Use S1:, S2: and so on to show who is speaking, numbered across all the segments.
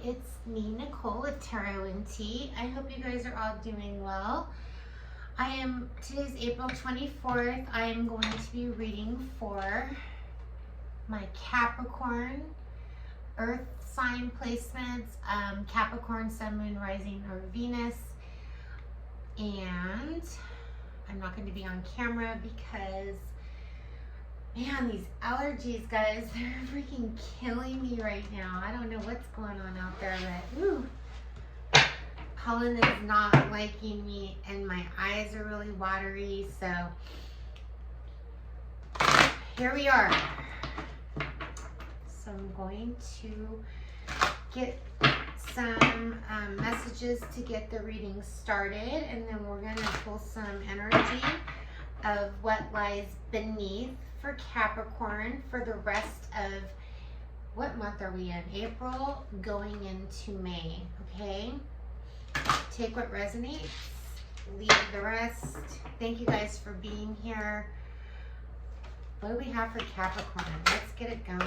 S1: it's me, Nicole with Tarot and Tea. I hope you guys are all doing well. Today's April 24th. I am going to be reading for my Capricorn Earth sign placements, Capricorn, Sun, Moon, Rising, or Venus. And I'm not going to be on camera because, man, these allergies, guys, they're freaking killing me right now. I don't know what's going on out there, but ooh, pollen is not liking me, and my eyes are really watery. So here we are. So I'm going to get some messages to get the reading started, and then we're going to pull some energy of what lies beneath for Capricorn for the rest of, what month are we in? April going into May, okay? Take what resonates, leave the rest. Thank you guys for being here. What do we have for Capricorn? Let's get it going.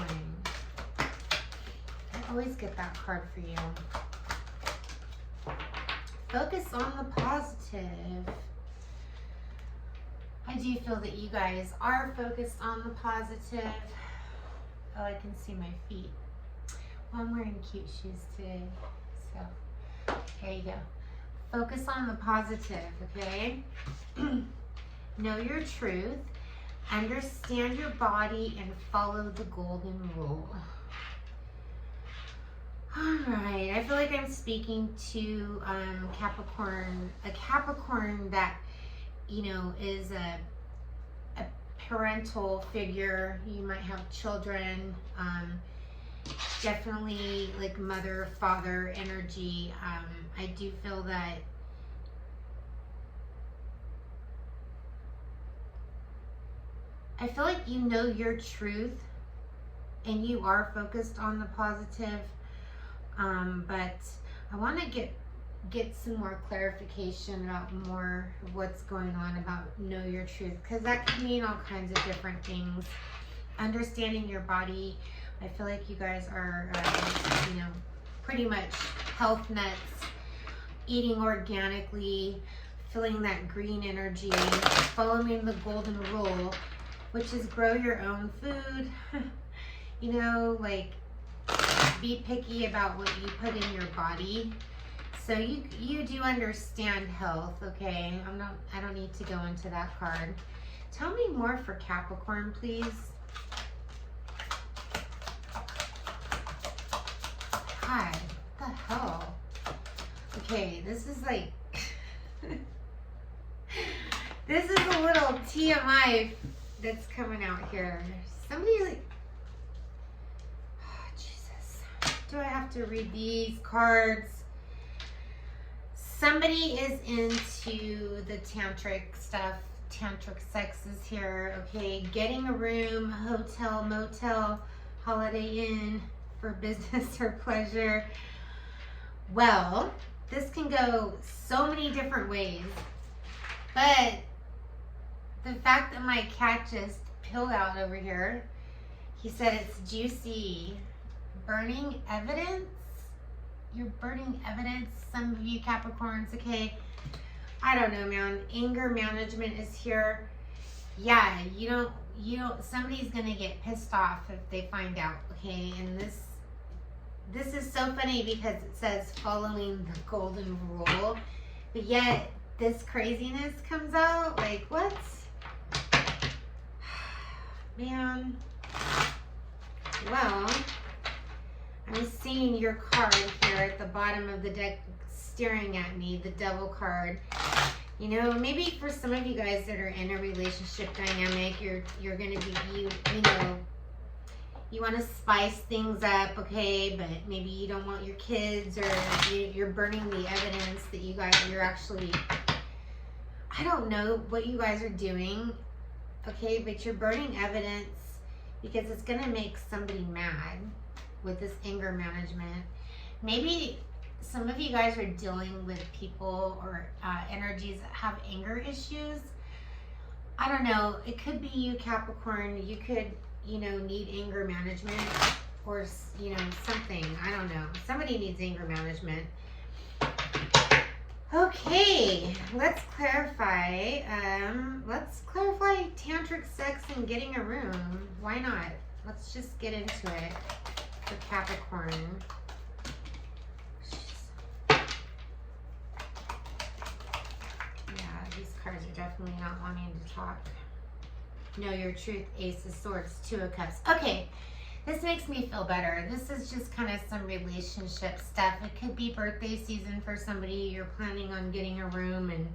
S1: I always get that card for you. Focus on the positive. I do feel that you guys are focused on the positive. Oh, I can see my feet. Well, I'm wearing cute shoes today. So, here you go. Focus on the positive, okay? Know your truth. Understand your body and follow the golden rule. All right, I feel like I'm speaking to Capricorn, a Capricorn that, you know, is a parental figure. You might have children, definitely like mother, father energy. I do feel that you know your truth and you are focused on the positive. But I want to get some more clarification about more of what's going on about know your truth, because that can mean all kinds of different things. Understanding your body. I feel like you guys are, you know, pretty much health nuts, eating organically, feeling that green energy, following the golden rule, which is grow your own food. You know, like, be picky about what you put in your body. So you do understand health, okay? I don't need to go into that card. Tell me more for Capricorn, please. God, what the hell? Okay, this is like this is a little TMI that's coming out here. Somebody like, do I have to read these cards? Somebody is into the tantric stuff. Tantric sex is here, okay? Getting a room, hotel, motel, Holiday Inn for business or pleasure. Well, this can go so many different ways. But the fact that my cat just peeled out over here, he said it's juicy. Burning evidence. You're burning evidence, some of you Capricorns, okay? I don't know, man. Anger management is here. Yeah, you don't, somebody's gonna get pissed off if they find out, okay? And this is so funny because it says following the golden rule, but yet this craziness comes out. Like, what? Man. Well, I'm seeing your card here at the bottom of the deck staring at me, the Devil card. You know, maybe for some of you guys that are in a relationship dynamic, you're going to be, you know, you want to spice things up, okay, but maybe you don't want your kids, or you're burning the evidence that you're actually, I don't know what you guys are doing, okay, but you're burning evidence because it's going to make somebody mad with this anger management. Maybe some of you guys are dealing with people or energies that have anger issues. I don't know. It could be you, Capricorn. You could, you know, need anger management. or, you know, something. I don't know. Somebody needs anger management. Okay, let's clarify. Let's clarify tantric sex and getting a room. Why not? Let's just get into it for Capricorn. Yeah, these cards are definitely not wanting to talk. Know your truth, Ace of Swords, Two of Cups. Okay, this makes me feel better. This is just kind of some relationship stuff. It could be birthday season for somebody. You're planning on getting a room, and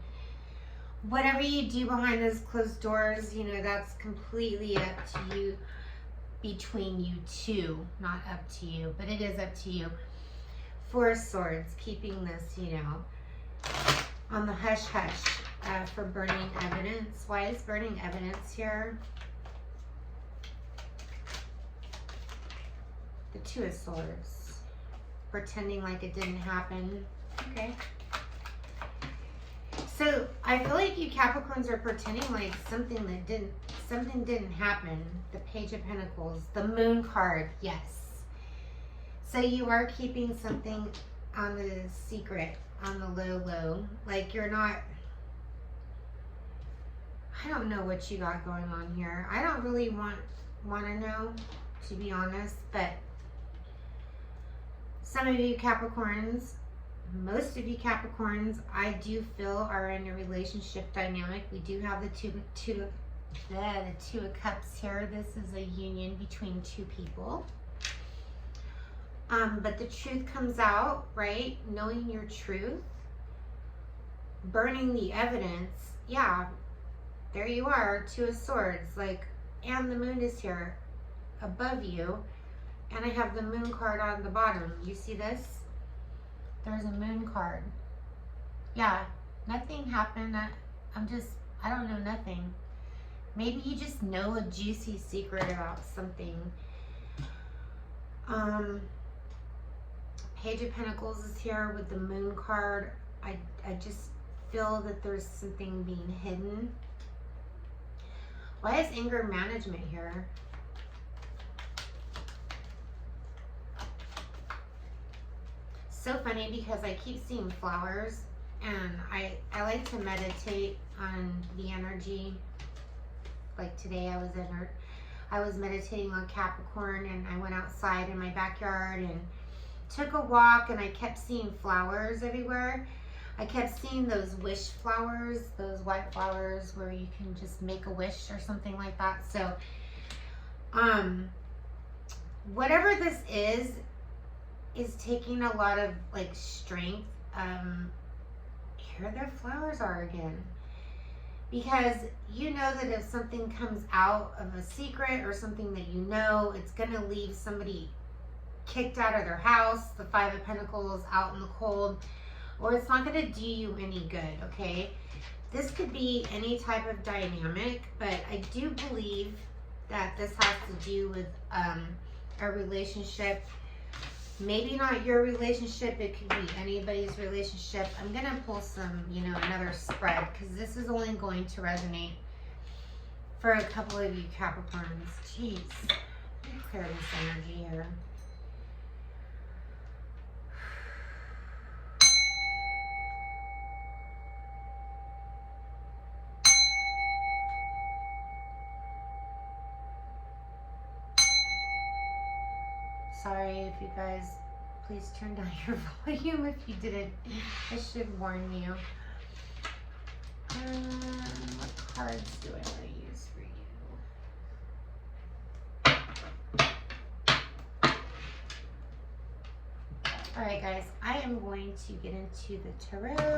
S1: whatever you do behind those closed doors, you know, that's completely up to you, between you two. Not up to you, but it is up to you. Four of Swords, keeping this, you know, on the hush-hush. For burning evidence. Why is burning evidence here? The Two of Swords. Pretending like it didn't happen. Okay. So I feel like you Capricorns are pretending like something didn't happen. The Page of Pentacles. The Moon card. Yes. So you are keeping something on the secret, on the low. Like you're not... I don't know what you got going on here. I don't really want to know, to be honest, but some of you Capricorns, most of you Capricorns, I do feel are in a relationship dynamic. We do have the two of Cups here. This is a union between two people. But the truth comes out, right? Knowing your truth, burning the evidence. Yeah. There you are, Two of Swords, like, and the Moon is here above you, and I have the Moon card on the bottom. You see this? There's a Moon card. Yeah, nothing happened. I don't know nothing. Maybe you just know a juicy secret about something. Page of Pentacles is here with the Moon card. I just feel that there's something being hidden. Why is anger management here? So funny because I keep seeing flowers, and I like to meditate on the energy. Like today I was meditating on Capricorn, and I went outside in my backyard and took a walk, and I kept seeing flowers everywhere. I kept seeing those wish flowers, those white flowers where you can just make a wish or something like that. So, whatever this is taking a lot of like strength. Here their flowers are again. Because you know that if something comes out of a secret or something that you know, it's going to leave somebody kicked out of their house, the Five of Pentacles, out in the cold. Or it's not going to do you any good, okay? This could be any type of dynamic, but I do believe that this has to do with a relationship. Maybe not your relationship, it could be anybody's relationship. I'm going to pull some, another spread, because this is only going to resonate for a couple of you Capricorns. Jeez, let me clear this energy here. Sorry if you guys, please turn down your volume if you didn't. I should warn you. What cards do I want to use for you? Alright guys, I am going to get into the tarot.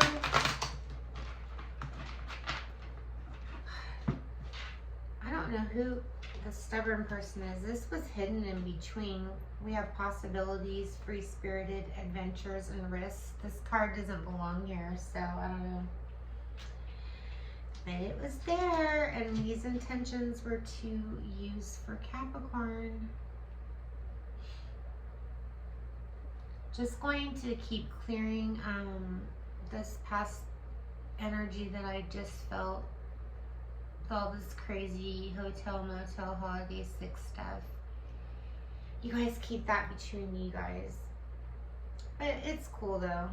S1: I don't know who the stubborn person is. This was hidden in between. We have possibilities, free-spirited adventures, and risks. This card doesn't belong here, so I don't know. But it was there, and these intentions were to use for Capricorn. Just going to keep clearing this past energy that I just felt. All this crazy hotel, motel, holiday 6 stuff. You guys keep that between you guys. But it's cool though.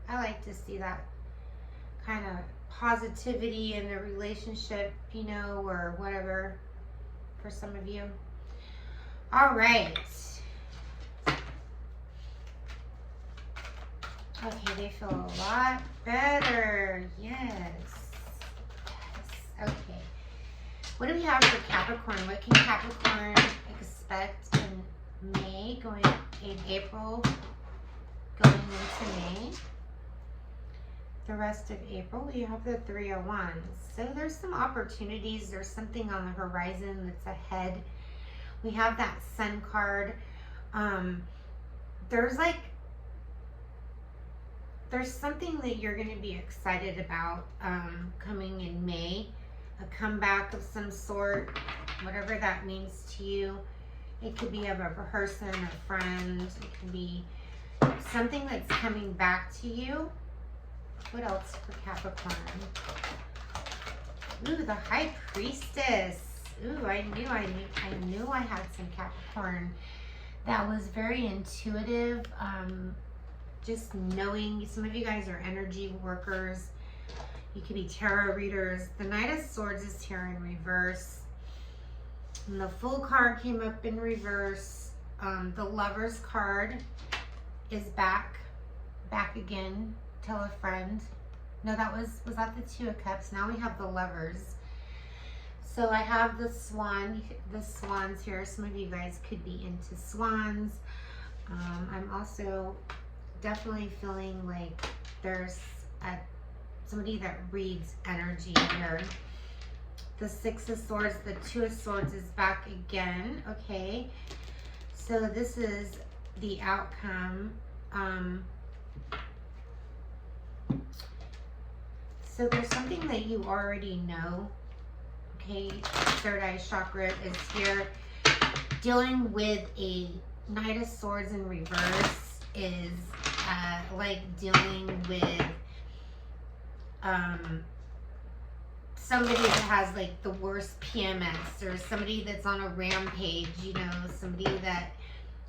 S1: I like to see that kind of positivity in a relationship, you know, or whatever for some of you. All right. Okay, they feel a lot better. Yes. Yes. Okay. What do we have for Capricorn? What can Capricorn expect in May, going in April, going into May? The rest of April, we have the Three of Wands. So there's some opportunities. There's something on the horizon that's ahead. We have that Sun card. There's something that you're going to be excited about coming in May. A comeback of some sort, whatever that means to you. It could be of a person, a friend. It could be something that's coming back to you. What else for Capricorn? Ooh, the High Priestess. Ooh, I knew I had some Capricorn that was very intuitive. Just knowing. Some of you guys are energy workers. You could be tarot readers. The Knight of Swords is here in reverse. And the Fool card came up in reverse. The Lovers card is back again. Tell a friend. No, was that the Two of Cups? Now we have the Lovers. So I have the swans here. Some of you guys could be into swans. I'm also definitely feeling like there's somebody that reads energy here. The Six of Swords, the Two of Swords is back again. Okay, so this is the outcome. So there's something that you already know. Okay, third eye chakra is here. Dealing with a Knight of Swords in reverse is like dealing with somebody that has like the worst PMS, or somebody that's on a rampage, you know, somebody that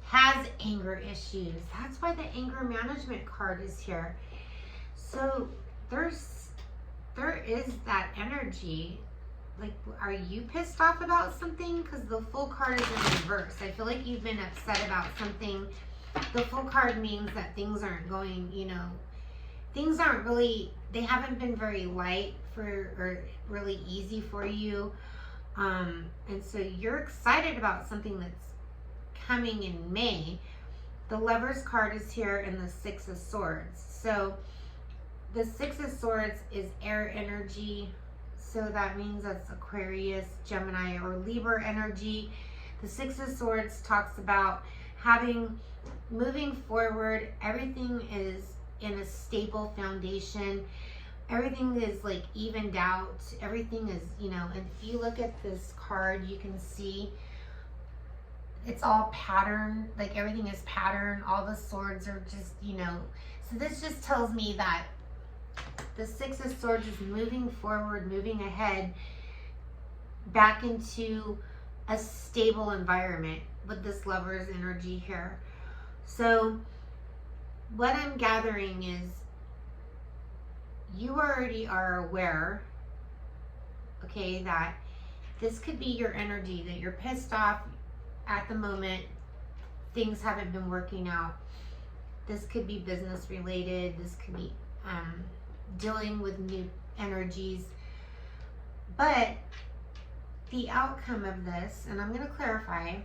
S1: has anger issues. That's why the anger management card is here. So there is that energy. Like, are you pissed off about something? Because the Fool card is in reverse. I feel like you've been upset about something. The Fool card means that things aren't going, you know, things aren't really, they haven't been very light or really easy for you. And so you're excited about something that's coming in May. The Lovers card is here, and the Six of Swords. So the Six of Swords is air energy. So that means that's Aquarius, Gemini, or Libra energy. The Six of Swords talks about moving forward. Everything is in a stable foundation. Everything is like evened out. Everything is, you know, and if you look at this card, you can see it's all pattern. Like, everything is pattern. All the swords are just, you know, so this just tells me that the Six of Swords is moving forward, moving ahead, back into a stable environment with this Lover's energy here. So what I'm gathering is you already are aware, okay, that this could be your energy, that you're pissed off at the moment. Things haven't been working out. This could be business related. This could be dealing with new energies. But the outcome of this, and I'm going to clarify.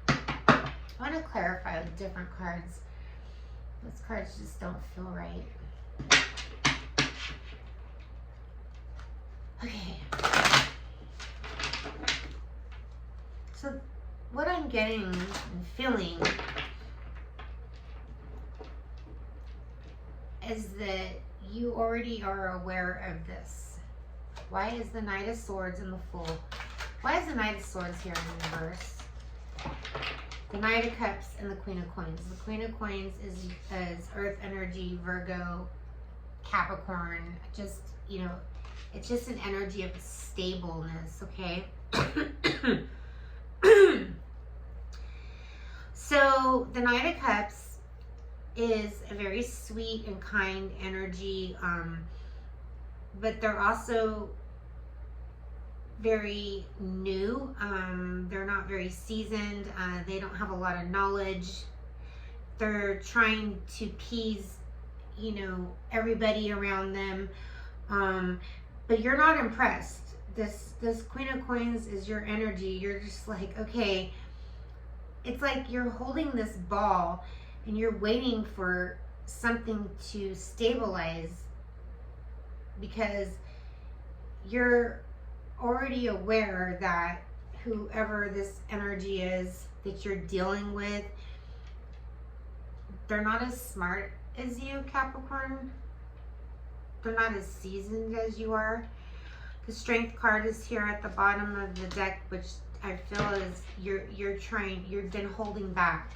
S1: I want to clarify with different cards. Those cards just don't feel right. Okay. So what I'm getting and feeling is that you already are aware of this. Why is the Knight of Swords and the Fool? Why is the Knight of Swords here in reverse? The Knight of Cups and the Queen of Coins. The Queen of Coins is Earth energy, Virgo, Capricorn. Just, you know, it's just an energy of stableness, okay? So the Knight of Cups is a very sweet and kind energy, but they're also very new. They're not very seasoned. They don't have a lot of knowledge. They're trying to appease, you know, everybody around them. But you're not impressed. This Queen of Coins is your energy. You're just like, okay, it's like you're holding this ball and you're waiting for something to stabilize, because you're already aware that whoever this energy is that you're dealing with, they're not as smart as you, Capricorn. They're not as seasoned as you are. The Strength card is here at the bottom of the deck, which I feel is you've been holding back.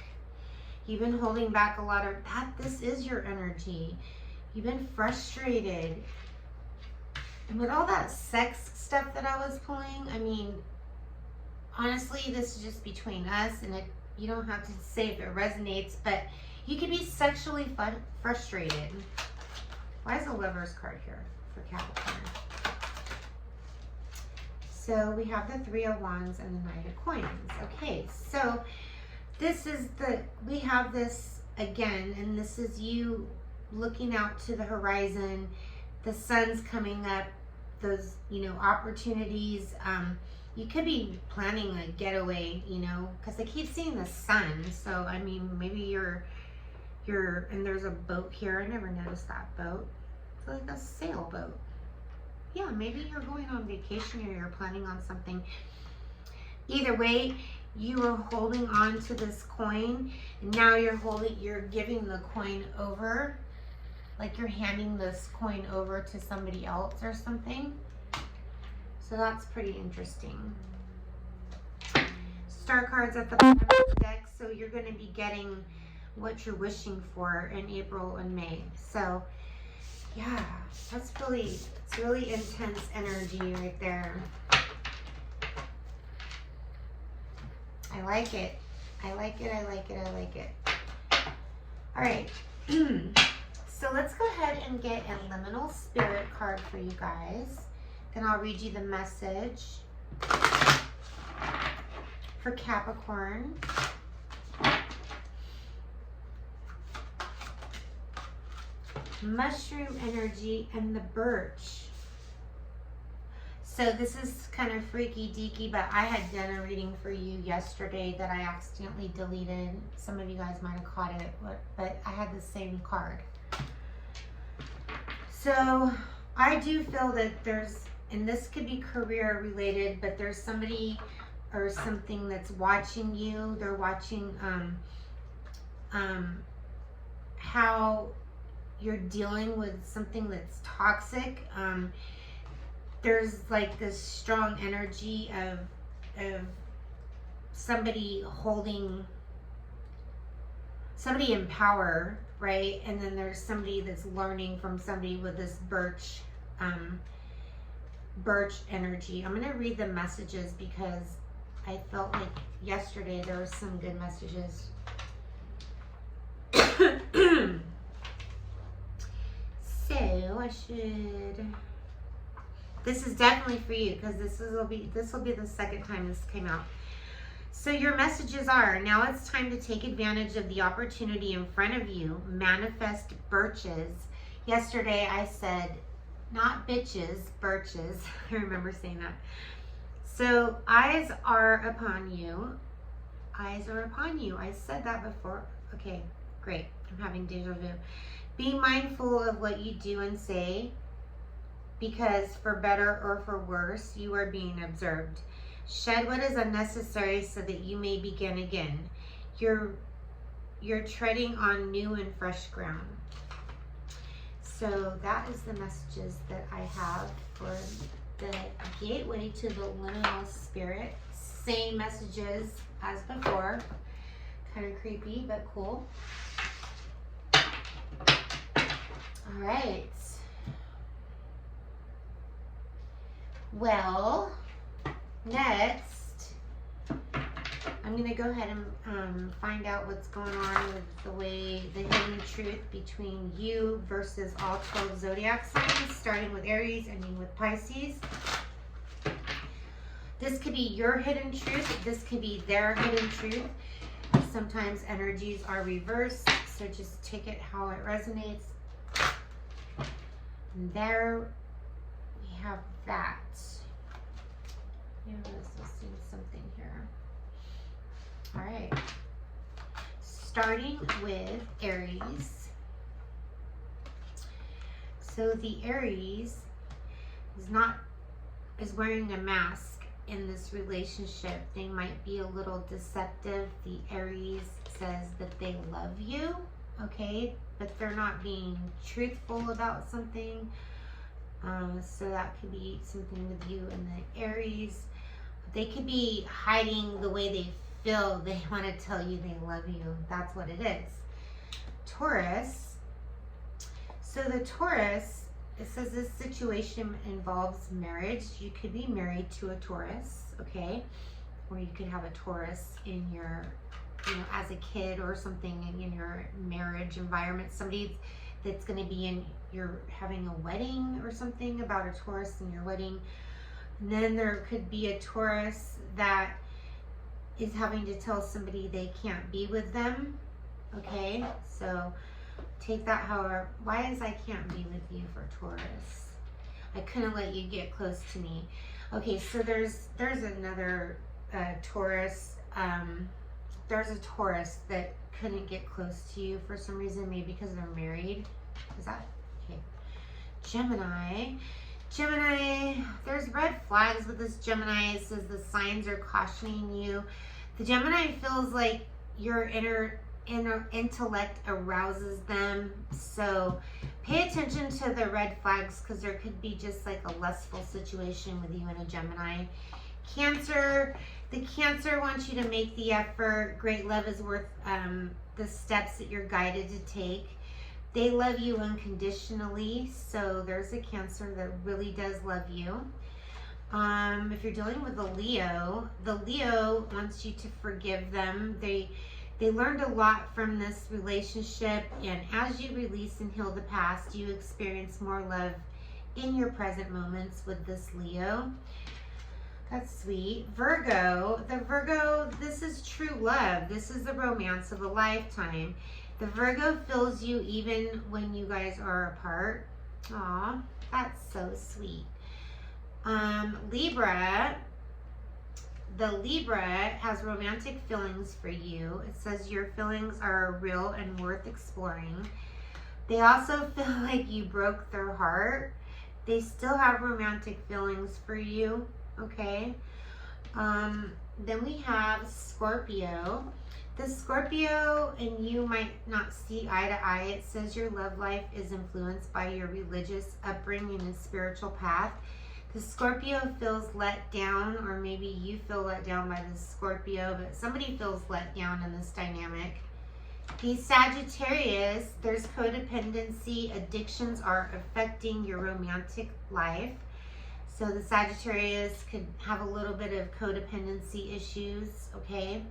S1: You've been holding back a lot of that. This is your energy. You've been frustrated. And with all that sex stuff that I was pulling, I mean, honestly, this is just between us, and you don't have to say if it resonates, but you can be sexually frustrated. Why is the Lover's card here for Capricorn? So we have the Three of Wands and the Knight of Coins. Okay, so we have this again, and this is you looking out to the horizon. The sun's coming up, those, you know, opportunities. You could be planning a getaway, you know, because I keep seeing the sun. So, I mean, maybe you're, and there's a boat here. I never noticed that boat. It's like a sailboat. Yeah, maybe you're going on vacation or you're planning on something. Either way, you are holding on to this coin, and now you're giving the coin over, like you're handing this coin over to somebody else or something. So that's pretty interesting. Star cards at the bottom of the deck, so you're going to be getting what you're wishing for in April and May. So yeah, it's really intense energy right there. I like it. I like it. I like it. I like it. All right. So let's go ahead and get a liminal spirit card for you guys. Then I'll read you the message for Capricorn. Mushroom energy and the birch. So this is kind of freaky deaky, but I had done a reading for you yesterday that I accidentally deleted. Some of you guys might have caught it, but I had the same card. So I do feel that there's, and this could be career related, but there's somebody or something that's watching you. They're watching how you're dealing with something that's toxic. There's like this strong energy of somebody holding, somebody in power, right? And then there's somebody that's learning from somebody with this birch energy. I'm going to read the messages because I felt like yesterday there were some good messages. So I should, this is definitely for you because this will be the second time this came out. So your messages are, now it's time to take advantage of the opportunity in front of you. Manifest birches. Yesterday I said, not bitches, birches. I remember saying that. So eyes are upon you. Eyes are upon you. I said that before. Okay, great. I'm having deja vu. Be mindful of what you do and say, because for better or for worse, you are being observed. Shed what is unnecessary so that you may begin again. You're treading on new and fresh ground. So that is the messages that I have for the gateway to the liminal spirit. Same messages as before. Kind of creepy, but cool. All right. Well, next, I'm I'm going to go ahead and find out what's going on with the hidden truth between you versus all 12 zodiac signs, starting with Aries, ending with Pisces. This could be your hidden truth. This could be their hidden truth. Sometimes energies are reversed, so just take it how it resonates. And there we have that. Yeah, I was seeing something here. All right. Starting with Aries. So the Aries is wearing a mask in this relationship. They might be a little deceptive. The Aries says that they love you, okay, but they're not being truthful about something. So that could be something with you and the Aries. They could be hiding the way they feel. They want to tell you they love you. That's what it is. Taurus. So the Taurus, it says this situation involves marriage. You could be married to a Taurus, okay? Or you could have a Taurus in your, as a kid or something in your marriage environment. Somebody that's going to be you're having a wedding or something, about a Taurus in your wedding. And then there could be a Taurus that is having to tell somebody they can't be with them, okay? So take that however. Why is I can't be with you for Taurus? I couldn't let you get close to me. Okay, so there's another Taurus. There's a Taurus that couldn't get close to you for some reason, maybe because they're married. Is that okay? Gemini, there's red flags with this Gemini. It says the signs are cautioning you. The Gemini feels like your inner intellect arouses them. So pay attention to the red flags, because there could be just like a lustful situation with you and a Gemini. Cancer, the Cancer wants you to make the effort. Great love is worth the steps that you're guided to take. They love you unconditionally, so there's a Cancer that really does love you. If you're dealing with the Leo wants you to forgive them. They learned a lot from this relationship, and as you release and heal the past, you experience more love in your present moments with this Leo. That's sweet. Virgo, this is true love. This is the romance of a lifetime. The Virgo feels you even when you guys are apart. Aw, that's so sweet. Libra, the Libra has romantic feelings for you. It says your feelings are real and worth exploring. They also feel like you broke their heart. They still have romantic feelings for you, okay? Then we have Scorpio. The Scorpio and you might not see eye to eye. It says your love life is influenced by your religious upbringing and spiritual path. The Scorpio feels let down, or maybe you feel let down by the Scorpio, but somebody feels let down in this dynamic. The Sagittarius, there's codependency. Addictions are affecting your romantic life. So the Sagittarius could have a little bit of codependency issues, okay?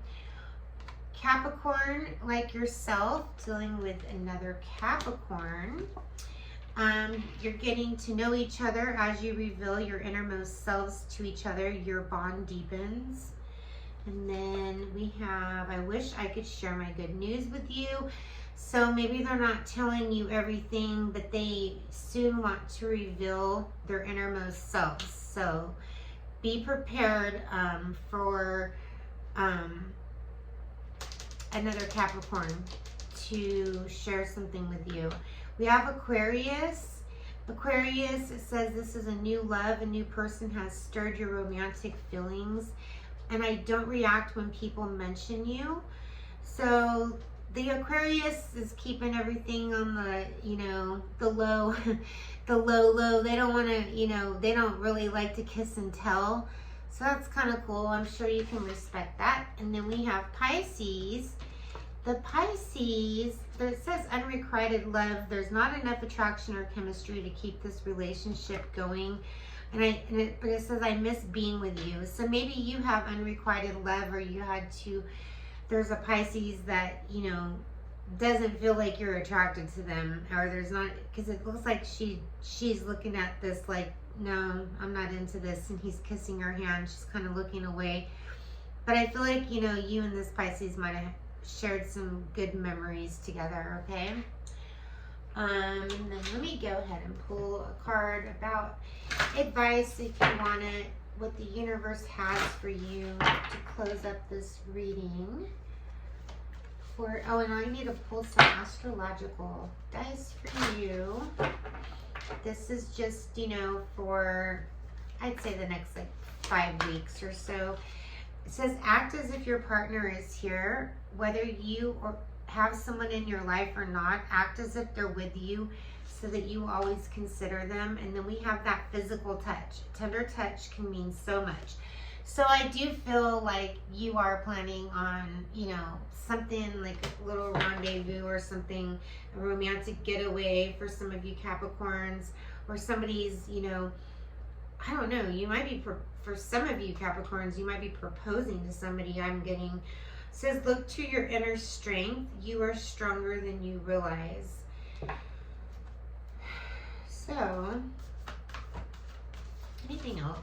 S1: Capricorn, like yourself, dealing with another Capricorn. You're getting to know each other as you reveal your innermost selves to each other. Your bond deepens. And then we have, I wish I could share my good news with you. So maybe they're not telling you everything, but they soon want to reveal their innermost selves. So be prepared for another Capricorn to share something with you. We have Aquarius. Aquarius, it says this is a new love. A new person has stirred your romantic feelings. And I don't react when people mention you. So the Aquarius is keeping everything on the, the low, the low. They don't want to, they don't really like to kiss and tell. So that's kind of cool. I'm sure you can respect that. And then we have Pisces. The Pisces, it says unrequited love. There's not enough attraction or chemistry to keep this relationship going. but it says, I miss being with you. So maybe you have unrequited love, or you had to, there's a Pisces that, you know, doesn't feel like you're attracted to them, or there's not, because it looks like she's looking at this like, no, I'm not into this, and he's kissing her hand. She's kind of looking away. But I feel like, you know, you and this Pisces might have shared some good memories together, okay? And then let me go ahead and pull a card about advice, if you want it, what the universe has for you to close up this reading. Oh, and I need to pull some astrological dice for you. This is just, you know, for, I'd say the next like 5 weeks or so. It says, act as if your partner is here, whether you or have someone in your life or not. Act as if they're with you, so that you always consider them. And then we have that physical touch. Tender touch can mean so much. So I do feel like you are planning on, you know, something like a little rendezvous or something, a romantic getaway for some of you Capricorns, or somebody's, you know, I don't know, you might be, for some of you Capricorns, you might be proposing to somebody. I'm getting, it says, look to your inner strength. You are stronger than you realize. So, anything else?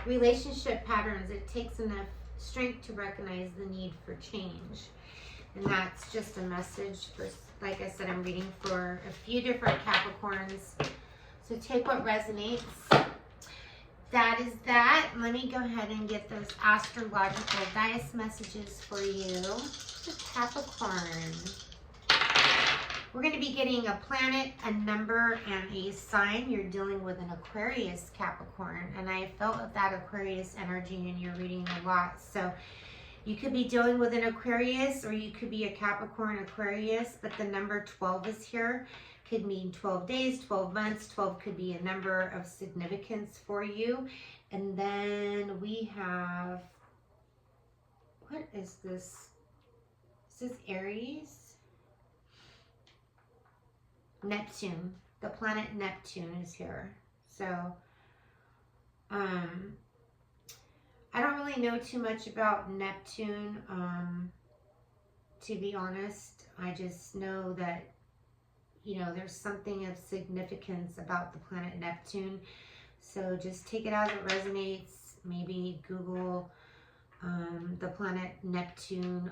S1: Relationship patterns. It takes enough strength to recognize the need for change. And that's just a message for, like I said, I'm reading for a few different Capricorns. So take what resonates. That is that. Let me go ahead and get those astrological dice messages for you. Capricorn. We're going to be getting a planet, a number, and a sign. You're dealing with an Aquarius Capricorn. And I felt that Aquarius energy in your reading a lot. So you could be dealing with an Aquarius, or you could be a Capricorn Aquarius. But the number 12 is here. Could mean 12 days, 12 months. 12 could be a number of significance for you. And then we have, what is this? Is this Aries? Neptune. The planet Neptune is here. So, I don't really know too much about Neptune, to be honest. I just know that, you know, there's something of significance about the planet Neptune. So just take it as it resonates. Maybe Google the planet Neptune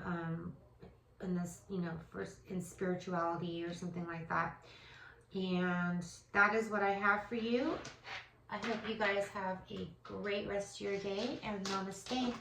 S1: in this, you know, first in spirituality or something like that. And that is what I have for you. I hope you guys have a great rest of your day, and namaste.